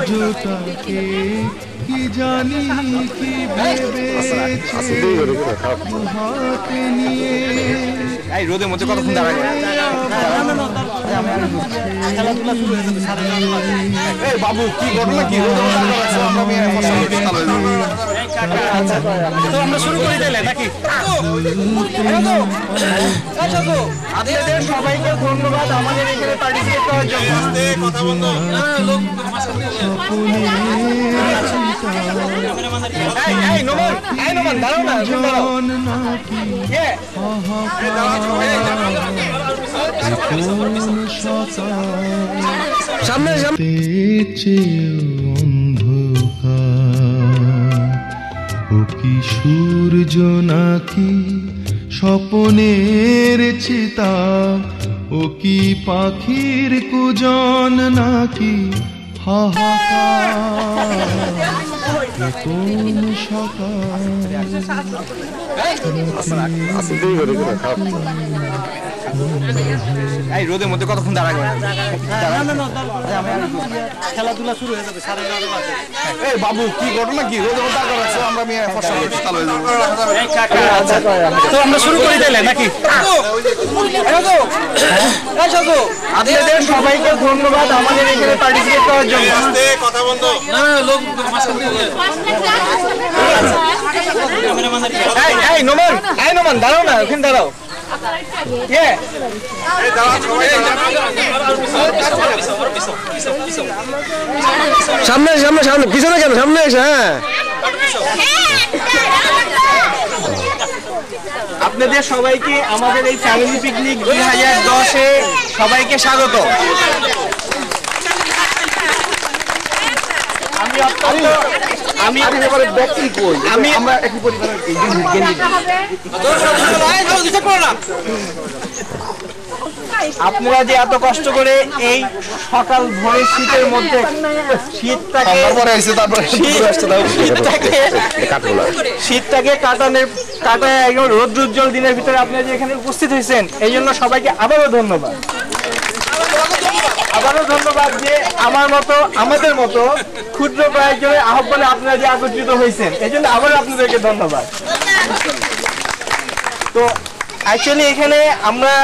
সূর্যটাকে কি জানি কি ভেবেছে হাতে নিয়ে এই রোদের মধ্যে কতক্ষণ দাঁড়াবে? এই বাবু কি ঘটনা কি? আমরা শুরু করে দিলে নাকি? আপনাদের সবাইকে ধন্যবাদ আমাদের এখানে পার্টিসিপেট করার জন্য। কথা বন্ধ। ও কি সূর্য নাকি স্বপনের চিতা, ও কি পাখির কুজন নাকি হাহাকার, কোন সকাল এই রোদের মধ্যে কতক্ষণ দাঁড়াবে? খেলাধুলা শুরু হয়ে যাবে 11:30 বাজে। এই বাবু কি ঘটনা কি? রোদের মধ্যে দাঁড়াচ্ছে আমরা মেয়ে ফসল চালু হয়ে যাবো। তো আমরা শুরু করে দিলে নাকি? আপনাদের সবাইকে ধন্যবাদ আমাদের এখানে পার্টিসিপেট করার জন্য। কথা বন্ধ। এই নোমান দাঁড়াও না, ওখানে দাঁড়াও। সামনে সামনে সামনে, পিছনে কেন? সামনে এসে। হ্যাঁ, আপনাদের সবাইকে আমাদের এই ফ্যামিলি পিকনিক 2010-এ সবাইকে স্বাগত। আপনারা যে এত কষ্ট করে এই সকাল ভোরের শীতের মধ্যে শীতটাকে কাটায় একদম রৌদ্রোজ্জ্বল দিনের ভিতরে আপনারা যে এখানে উপস্থিত হয়েছেন, এই জন্য সবাইকে আবারও ধন্যবাদ। আবারও ধন্যবাদ যে আমাদের মতো ক্ষুদ্র প্রয়োজনের আহ্বানে আপনারা যে একত্রিত হয়েছেন, এই জন্য আবারও আপনাদেরকে ধন্যবাদ। তো অ্যাকচুয়ালি এখানে আমরা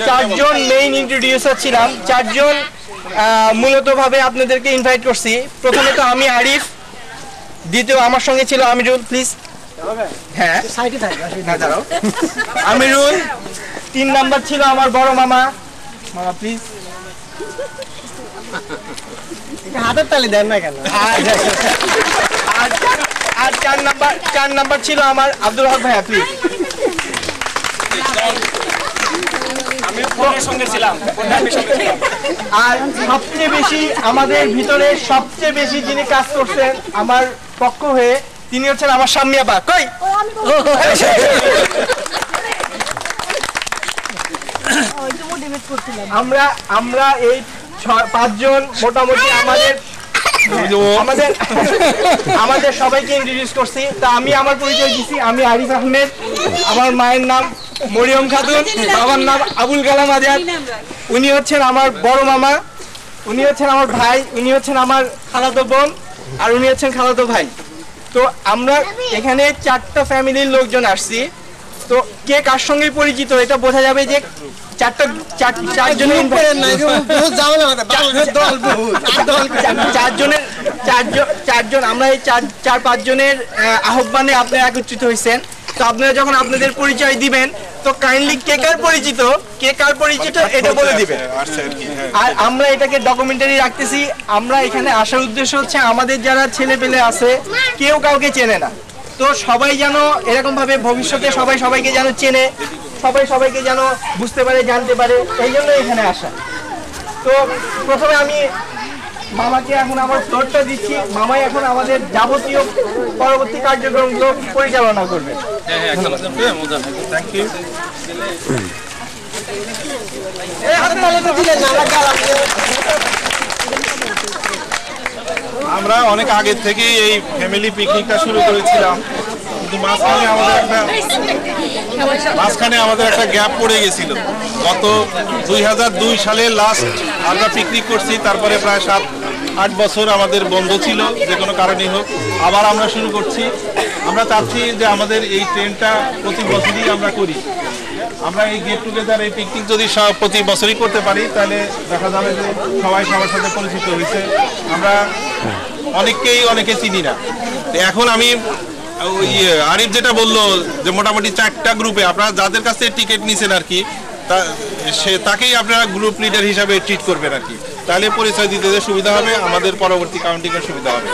4 জন মেইন ইন্ট্রোডিউসার ছিলাম। 4 জন মূলত ভাবে আপনাদেরকে ইনভাইট করছি। প্রথমে তো আমি আরিফ, দ্বিতীয় আমার সঙ্গে ছিল আমিরুল। প্লিজ। হ্যাঁ, দাঁড়াও। আমিরুল। 3 নাম্বার ছিল আমার বড় মামা প্লিজ। হাতের তালি দেন না কেন? আর 4 নাম্বার ছিল আমার আব্দুল হক ভাইয়া প্লিজ। আর সবচেয়ে বেশি আমাদের ভিতরে সবচেয়ে বেশি যিনি কাজ করছেন আমার পক্ষ হয়ে, তিনি হচ্ছেন আমার শাম্মী আপা। কই আমরা এই 5 জন মোটামুটি আমাদের সবাইকে ইন্ট্রোডিউস করছি। তা আমি আমার পরিচয় দিচ্ছি। আমি আরিফ আহমেদ, আমার মায়ের নাম মরিয়ম খাতুন, বাবার নাম আবুল কালাম আজাদ। উনি হচ্ছেন আমার বড় মামা, উনি হচ্ছেন আমার ভাই, উনি হচ্ছেন আমার খালাতো বোন, আর উনি হচ্ছেন খালাতো ভাই। তো আমরা এখানে 4টা ফ্যামিলির লোকজন আসছি। তো কে কার সঙ্গে পরিচিত এটা বোঝা যাবে যে চারজন আমরা এই 4-5 জনের আহ্বানে আপনারা একত্রিত হয়েছেন। তো আপনারা যখন আপনাদের পরিচয় দিবেন তো কাইন্ডলি কে কার পরিচিত এটা বলে দিবেন। আর আমরা এটাকে ডকুমেন্টারি রাখতেছি। আমরা এখানে আসার উদ্দেশ্য হচ্ছে আমাদের যারা ছেলে পেলে আছে কেউ কাউকে চেনে না, তো সবাই যেন এরকম ভাবে ভবিষ্যতে সবাই সবাইকে যেন চেনে, সবাই সবাইকে যেন বুঝতে পারে, জানতে পারে, এই জন্য এখানে আসা। তো প্রথমে আমি মামাকে এখন আমার ফ্লোরটা দিচ্ছি। মামাই এখন আমাদের যাবতীয় পরবর্তী কার্যক্রমগুলো পরিচালনা করবে। আমরা অনেক আগে থেকে এই ফ্যামিলি পিকনিকটা শুরু করেছিলাম, কিন্তু মাঝখানে আমাদের একটা গ্যাপ পড়ে গেছিল। গত 2002 সালে লাস্ট আমরা পিকনিক করছি, তারপরে প্রায় 7-8 বছর আমাদের বন্ধ ছিল যে কোনো কারণেই হোক। আবার আমরা শুরু করছি। আমরা চাচ্ছি যে আমাদের এই ট্রেনটা প্রতি বছরই আমরা করি। আমরা এই গেট টুগেদার এই পিকনিক যদি প্রতি বছরই করতে পারি, তাহলে দেখা যাবে যে সবাই সবার সাথে পরিচিত হয়েছে। আমরা অনেকে চিনি না। এখন আমি আরিফ যেটা বললো যে মোটামুটি 4টা গ্রুপে আপনারা যাদের কাছে টিকিট নিছেন আর কি, তাকেই আপনারা গ্রুপ লিডার হিসাবে ট্রিট করবেন আর কি। তাহলে পরিচয় দিতে সুবিধা হবে, আমাদের পরবর্তী কাউন্টিংয়ের সুবিধা হবে,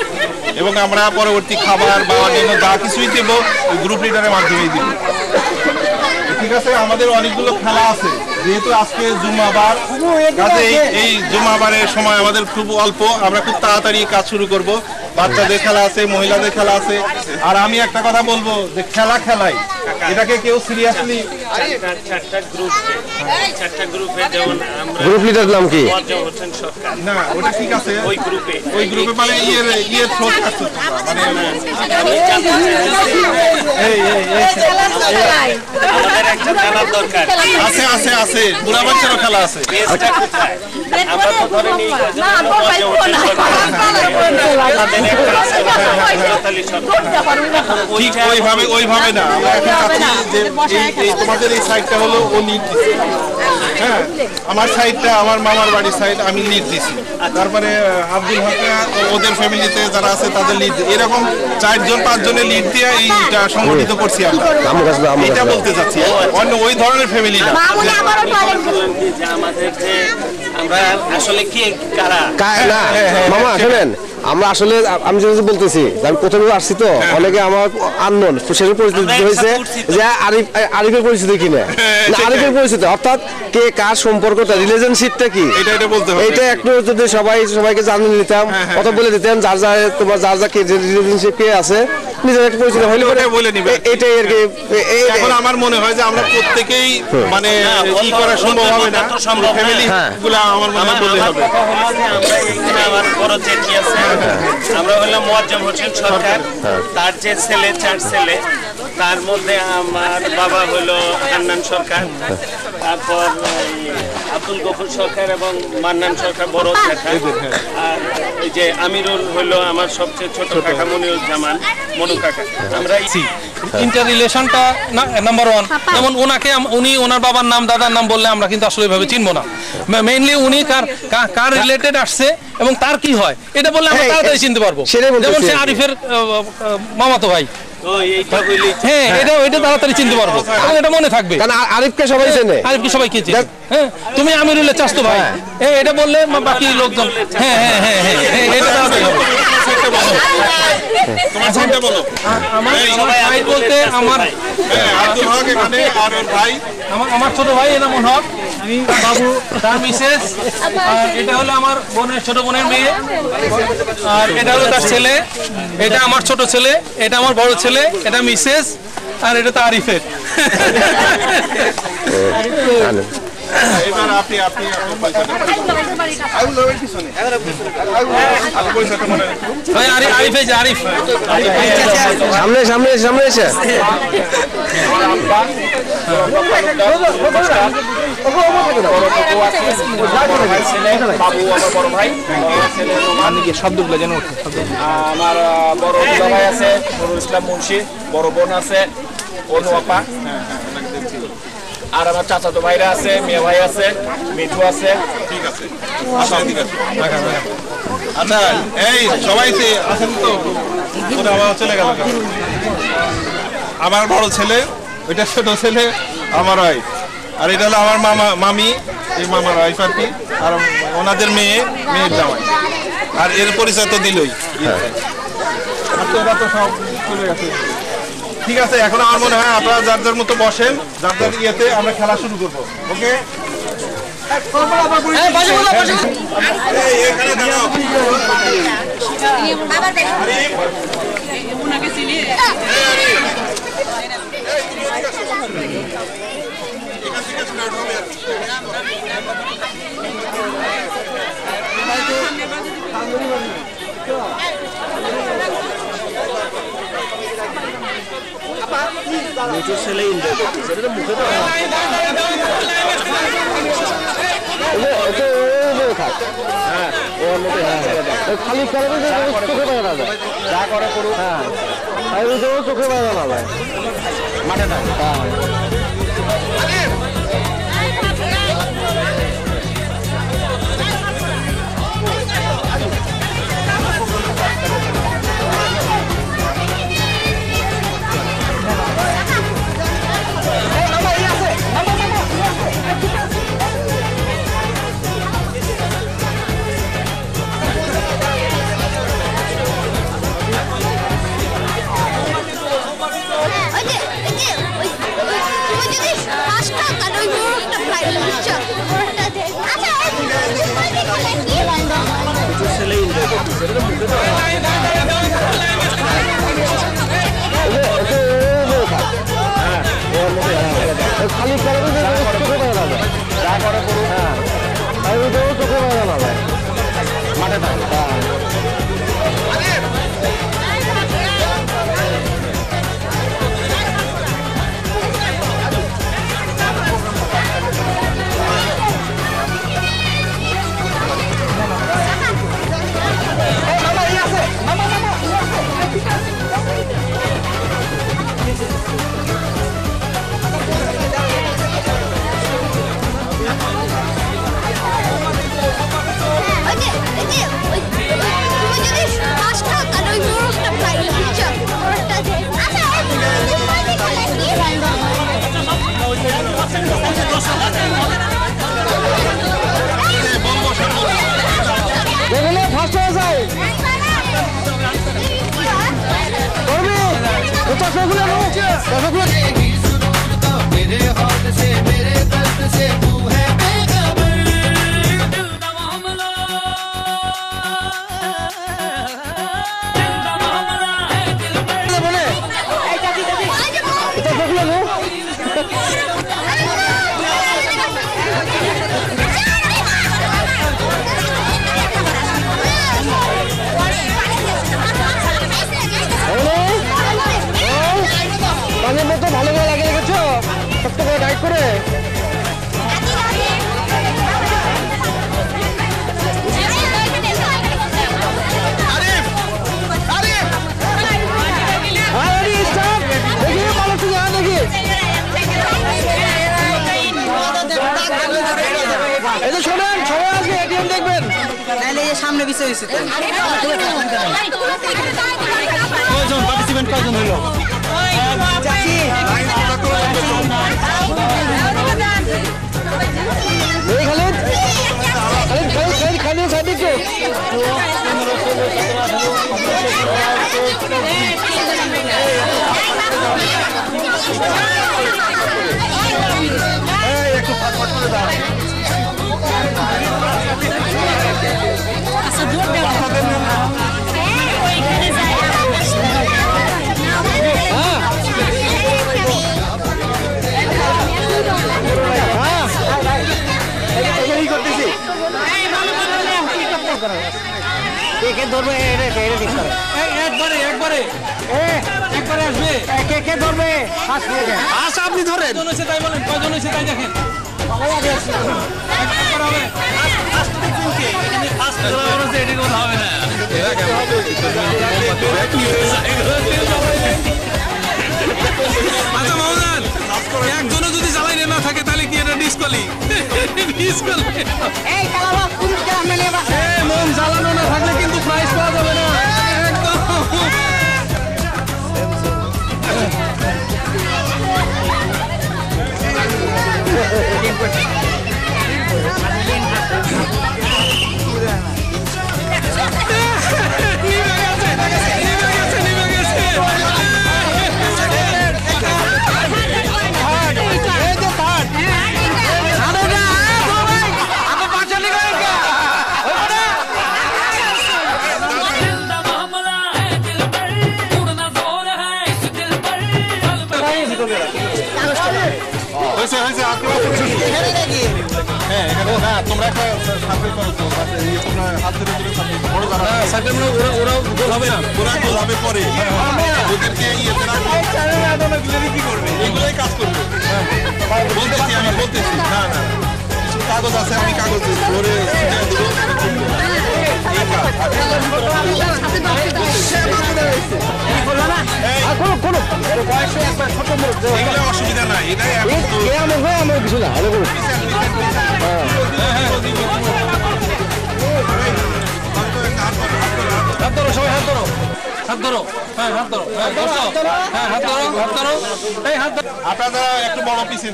এবং আমরা পরবর্তী খাবার বা অন্যান্য যা কিছুই দেবো ওই গ্রুপ লিডারের মাধ্যমেই দিব। ঠিক আছে, আমাদের অনেকগুলো খেলা আছে, যেহেতু আজকে জুম্মাবার, কাজে এই জুম্মাবারের সময় আমাদের খুব অল্প, আমরা খুব তাড়াতাড়ি কাজ শুরু করব। বাচ্চাদের খেলা আছে, মহিলাদের খেলা আছে। আর আমি একটা কথা বলবো যে খেলাই এটাকে কেউ সিরিয়াসলি, গ্রুপ লিডার নাম কি? না ওটা ঠিক আছে, ওই গ্রুপে মানে ইয়ের ফ্লোট আসছে, মানে আছে বুড়া বাচ্চারও খেলা আছে। ঠিক ওইভাবে না, আমরা এখন চাচ্ছি যে তোমাদের এই সাইডটা হলো ও লিড দিচ্ছে, হ্যাঁ আমার সাইডটা আমার মামার বাড়ির সাইড আমি লিড দিছি, তারপরে আব্দুল হক ওদের ফ্যামিলিতে যারা আছে তাদের লিড, এরকম 4-5 জনের লিড দিয়ে এইটা সংগঠিত করছি আমরা। এটা বলতে চাচ্ছি অন্য ওই ধরনের ফ্যামিলি না। আমরা আসলে কি কারা মামা শোনেন, আমরা আসলে আমি যেটা বলতেছি, আমি প্রথমে আসছি তো অনেকে আমার আননোন সেটা পরিচিত হয়েছে যে আরিফের পরিচিত কিনা, আরিফের পরিচিত অর্থাৎ কে কার সম্পর্কটা, রিলেশনশিপটা কি, এটা একটু যদি সবাইকে জানিয়ে নিতাম, কথা বলে দিতেন, যার রিলেশনশিপ কে আছে নিজের একটা পরিচিত হইলে বলে নিবে, এটাই আর কি। এখন আমার মনে হয় যে আমরা প্রত্যেকেই মানে কি করা সম্ভব হবে না, ফ্যামিলি গুলো আমার মনে হয় বলতে হবে। আমার বড় জেঠি আছে, আমরা হলাম মোয়াজ্জেম হোসেন সরকার, তার যে ছেলে 4 ছেলে, তার মধ্যে আমার বাবা হলো হান্নান সরকার, তারপর আব্দুল গফুর সরকার এবং মান্নান সরকার বড় কাকা, আর এই যে আমিরুল হলো আমার সবচেয়ে ছোট কাকা মনিরুজ্জামান মনু কাকা। আমরা ইন্টার রিলেশনটা নাম্বার 1, যেমন উনি ওনার বাবার নাম দাদার নাম বললে আমরা কিন্তু আসলে এভাবে চিনবো না। মেইনলি উনি কার রিলেটেড আসছে এবং তার কি হয় এটা বললে আমরা তাড়াতাড়ি চিনতে পারবো। যেমন সে আরিফের মামাতো ভাই, হ্যাঁ এটা তাড়াতাড়ি চিনতে পারবো এবং এটা মনে থাকবে। আরিফকে সবাই চেনে, আরিফকে সবাই কি চেনে। হ্যাঁ তুমি আমিরুলের চাচতো ভাই, এটা বললে বাকি লোকজন হ্যাঁ এটা তাড়াতাড়ি হবে। ভাই বলতে আমার ছোট ভাই এর নাম হক, বাবু তার মিসেস, আর এটা হলো আমার বোনের ছোট বোনের মেয়ে, আর এটা হলো তার ছেলে, এটা আমার ছোট ছেলে, এটা আমার বড় ছেলে, এটা মিসেস, আর এটা তো আরিফের। সামনে এসে শব্দগুলো যেন আমার বড় ভাই আছে নুরুল ইসলাম মুন্সি, বড় বোন আছে অনু আপা, আর আমার চাচাতো ভাইরা আছে, মেয়ে ভাই আছে, মিঠু আছে। ঠিক আছে, আচ্ছা এই সবাই আছেন তো? চলে গেল আমার বড় ছেলে, ওইটা ছোট ছেলে আমার ওয়াইফ, আর এটা হলো আমার মামি, এই মামার ওয়াইফ আর কি, আর ওনাদের মেয়ের জামাই, আর এর পরিচয় তো দিলই। তো সব চলে গেছে। ঠিক আছে, এখন আমার মনে হয় আপনারা যার যার মতো বসেন, যার যার ইয়েতে আমরা খেলা শুরু করবো। ওকে। খালি চোখে পায় না যায় যা করে করুক। হ্যাঁ চোখে পায় না যায় মাঠে না। খালি চোখে পায় না যায় যা করে করুক। হ্যাঁ চোখে পায় না যায় মাঠে থাকে। ফার্স্ট হয়ে যায় मेरे हाथ से मेरे दर्द से तू है बेखबर ভালো করে লাগিয়ে রেখেছো শক্ত করে টাইট করে। শোনেন সবাই আজকে এটিএম দেখবেন সামনে বিষয় হয়েছে তো কয়জন পার্টিসিপেন্ট কয়জন হলো একটু ফটফট করে দাও। ধরবে একবারে আসবে কে ধরবে আপনি ধরেন তাই বলেন কয়জন হয়েছে তাই দেখেন একজনও যদি জ্বালাই না থাকে তাহলে কি এটা ডিসকলি মন জ্বালানো না থাকলে কিন্তু প্রাইজ পাওয়া যাবে না একদম। হয়েছে হয়েছে আর কেউ আছে? হ্যাঁ এখানে না তোমরা একটা সার্কেল করো তো তোমরা হাত ধরে ধরে বড় দাঁড়া সার্কেল ওরা গোল হবে না, ওরা গোল হবে পরে ওদেরকে ইয়েতে রাখবো এগুলোই কাজ করবে বলতেছি আমি বলতেছি না না কিছু কাগজ আছে আমি কাগজ ধরে দেবো এগুলো অসুবিধা নাই এটাই কিছু না হাত ধরো সবাই, হাত ধরো, হাত ধরো, হ্যাঁ হাত ধরো, হ্যাঁ বসো, হ্যাঁ হাত ধরো, হাত ধরো, এই হাত ধরো। আপনারা একটু বড় পিছেন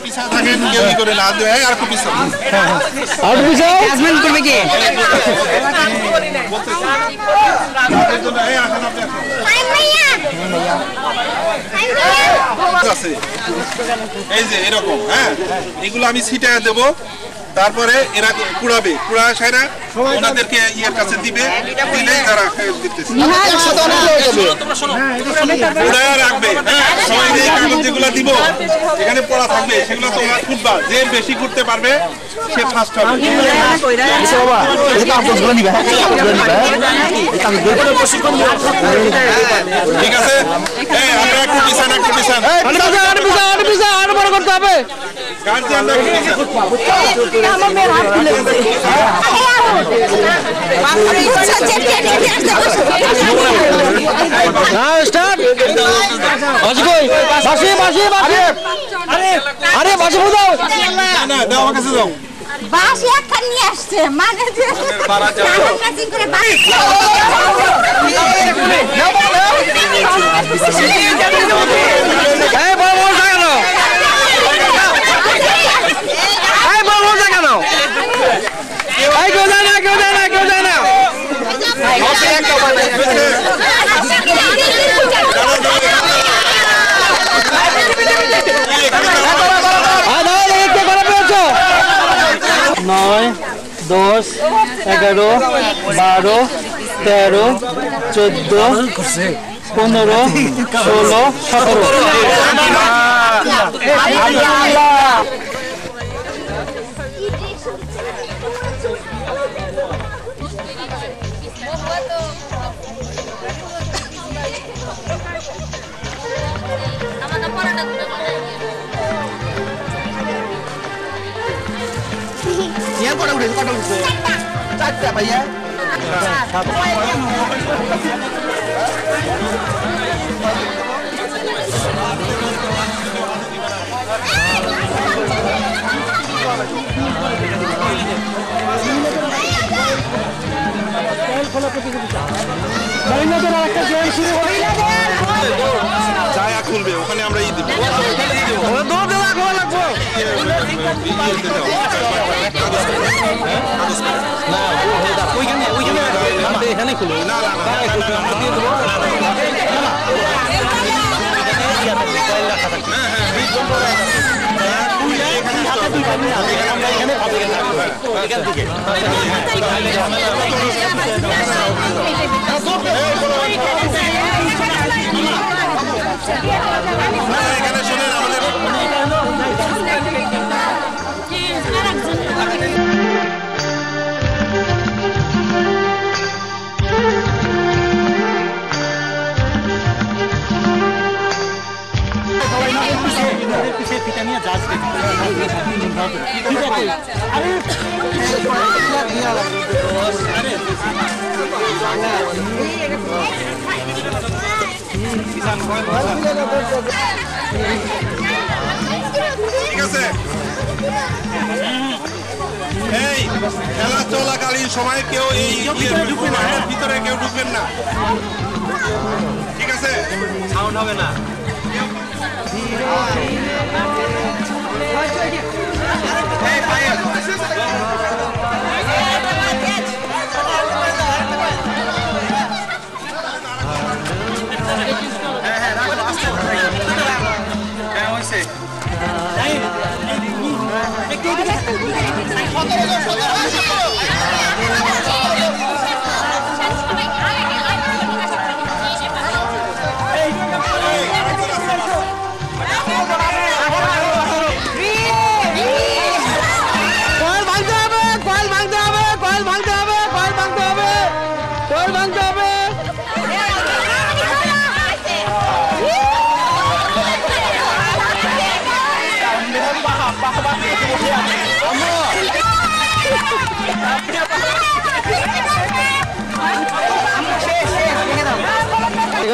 পিছে থাকেন কেউ করে না দেয় আর একটু পিছন আর পিছাও ক্লাসমেট করবে কি তাদের জন্য এই আসেন আপনি আছে এই যে এরকম হ্যাঁ এগুলো আমি ছিটায় দেব তারপরে এরা কুড়াবে কুড়া সাইরা ওনাদেরকে ইয়ের কাছে দিবে দিলে তারা দিতেছে কুড়ায় রাখবে হ্যাঁ সবাই এই কাগজ যেগুলো দিব এখানে পড়া থাকবে সেগুলো তোমরা খুঁজবা যে বেশি করতে পারবে সে ফার্স্ট হবে ঠিক আছে এই আমরা একটু পিছান আর বড় করতে হবে গার্জিয়ানরা একটু পিছান আরে বাসি বুঝাও না দাও আমার কাছে দাও বাসি একটা নিয়ে আসছে মানে যে কাজিন করে বাসি এই বড় বড় জায়গা নাও এই বড় বড় জায়গা নাও এই কেউ যায় না কেউ যায় না কেউ যায় না নয় 10 11 12 13 14 15 16 17 ইয়ার কটা উঠেছে চারটা ভাইয়া ছায়া খুলবে ওখানে আমরা ই দিব এখানে খুলো না এখানে শুনে আমাদের ঠিক আছে এই খেলা চলাকালীন সময় কেউ এই ভিতরে কেউ ঢুকবেন না ঠিক আছে সাউন্ড হবে না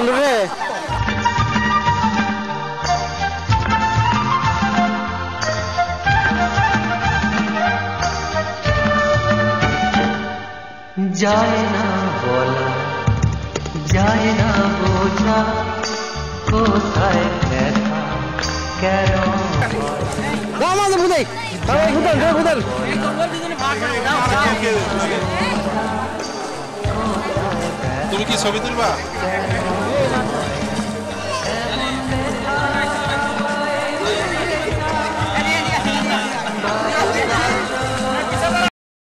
কেন রে যায় না বলা যায় না বোঝা কোথায় ব্যথা কেন আমাদের বুঝাই বুঝান তুমি কি ছবি তুলবা